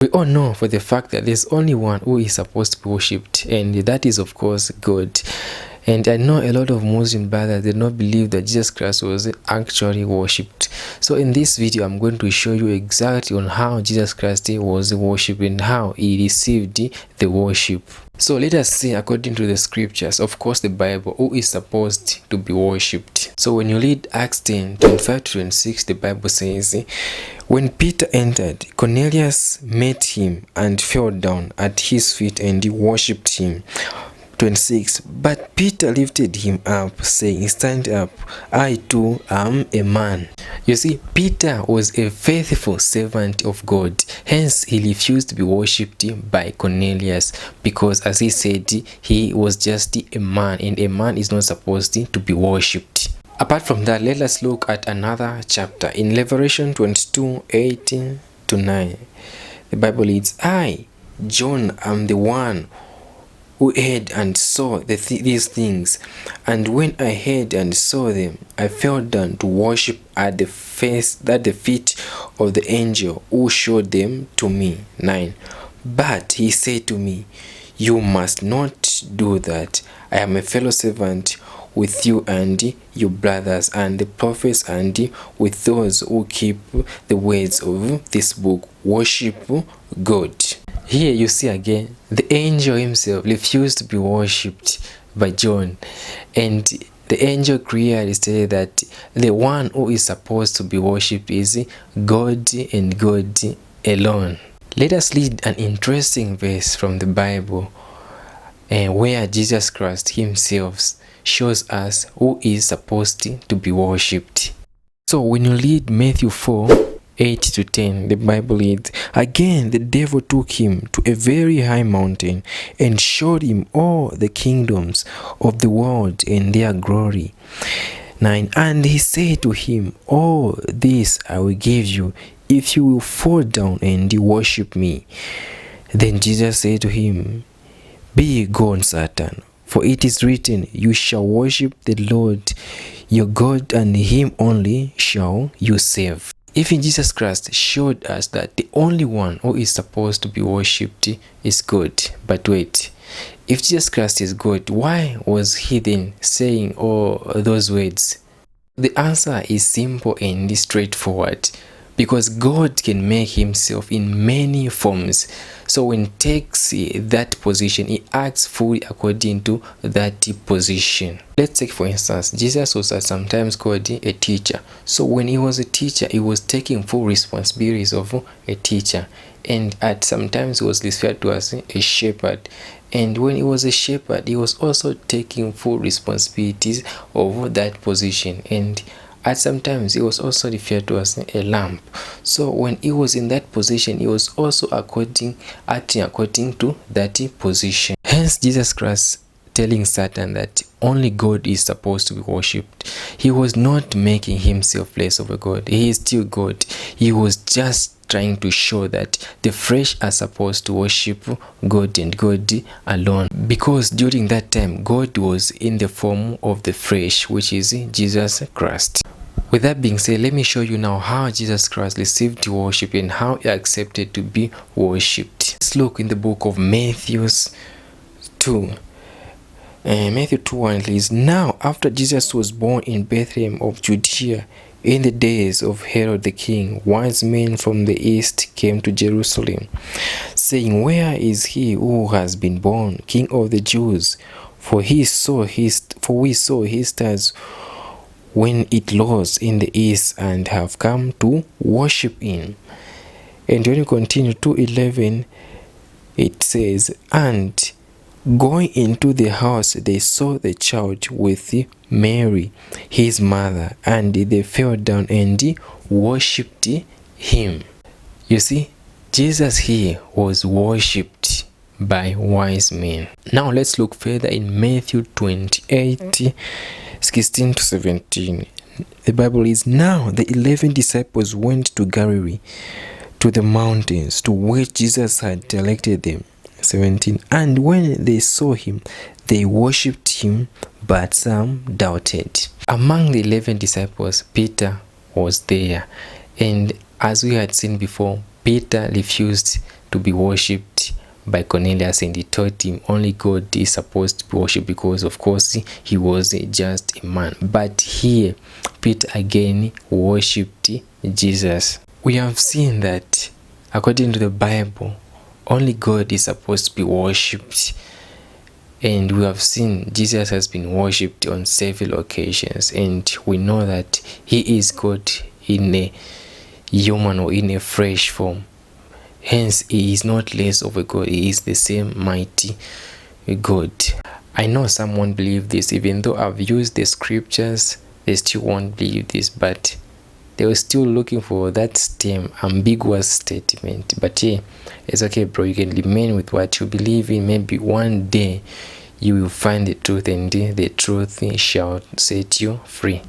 We all know for the fact that there's only one who is supposed to be worshipped, and that is of course God. And I know a lot of Muslim brothers did not believe that Jesus Christ was actually worshipped. So in this video, I'm going to show you exactly on how Jesus Christ was worshipped and how he received the worship. So let us see, according to the scriptures, of course the Bible, who is supposed to be worshipped. So when you read Acts 10:25-26, the Bible says, when Peter entered, Cornelius met him and fell down at his feet and he worshipped him. 26. But Peter lifted him up, saying, stand up, I too am a man. You see, Peter was a faithful servant of God. Hence, he refused to be worshipped by Cornelius because, as he said, he was just a man, and a man is not supposed to be worshipped. Apart from that, let us look at another chapter in Revelation 22:18-9. The Bible reads, I, John, am the one who heard and saw these things, and when I heard and saw them, I fell down to worship at the feet of the angel who showed them to me. 9. But he said to me, you must not do that. I am a fellow servant with you and your brothers and the prophets and with those who keep the words of this book. Worship God. Here you see again, the angel himself refused to be worshipped by John, and the angel clearly stated that the one who is supposed to be worshipped is God and God alone. Let us read an interesting verse from the Bible where Jesus Christ himself shows us who is supposed to be worshipped. So when you read Matthew 4:8-10, the Bible reads, again the devil took him to a very high mountain and showed him all the kingdoms of the world and their glory. 9. And he said to him, all this I will give you if you will fall down and worship me. Then Jesus said to him, be gone, Satan, for it is written, you shall worship the Lord your God, and him only shall you serve. Even Jesus Christ showed us that the only one who is supposed to be worshipped is God. But wait, if Jesus Christ is God, why was he then saying all those words? The answer is simple and straightforward. Because God can make himself in many forms. So when he takes that position, he acts fully according to that position. Let's take for instance, Jesus was sometimes called a teacher. So when he was a teacher, he was taking full responsibilities of a teacher. And at sometimes he was referred to as a shepherd. And when he was a shepherd, he was also taking full responsibilities of that position. And at sometimes he was also referred to as a lamp. So when he was in that position, he was also acting according to that position. Hence Jesus Christ telling Satan that only God is supposed to be worshipped. He was not making himself less of a God. He is still God. He was just trying to show that the flesh are supposed to worship God and God alone. Because during that time, God was in the form of the flesh, which is Jesus Christ. With that being said, let me show you now how Jesus Christ received worship and how he accepted to be worshipped. Let's look in the book of Matthew 2. Matthew 2:1 reads, now after Jesus was born in Bethlehem of Judea, in the days of Herod the king, wise men from the east came to Jerusalem, saying, where is he who has been born King of the Jews? For we saw his stars when it rose in the east and have come to worship him. And when you continue to 11, it says, and going into the house, they saw the child with Mary, his mother, and they fell down and worshipped him. You see, Jesus here was worshipped by wise men. Now let's look further in Matthew 28:16-17. The Bible is, now the 11 disciples went to Galilee, to the mountains to which Jesus had directed them. 17. And when they saw him, they worshipped him, but some doubted. Among the 11 disciples, Peter was there. And as we had seen before, Peter refused to be worshipped by Cornelius, and he told him only God is supposed to be worshipped, because of course he was just a man. But here Peter again worshipped Jesus. We have seen that according to the Bible, only God is supposed to be worshipped, and we have seen Jesus has been worshipped on several occasions, and we know that he is God in a human or in a fresh form. Hence, he is not less of a God. He is the same mighty God. I know some won't believe this. Even though I've used the scriptures, they still won't believe this. But they were still looking for that same ambiguous statement. But yeah, it's okay, bro. You can remain with what you believe in. Maybe one day you will find the truth, and the truth shall set you free.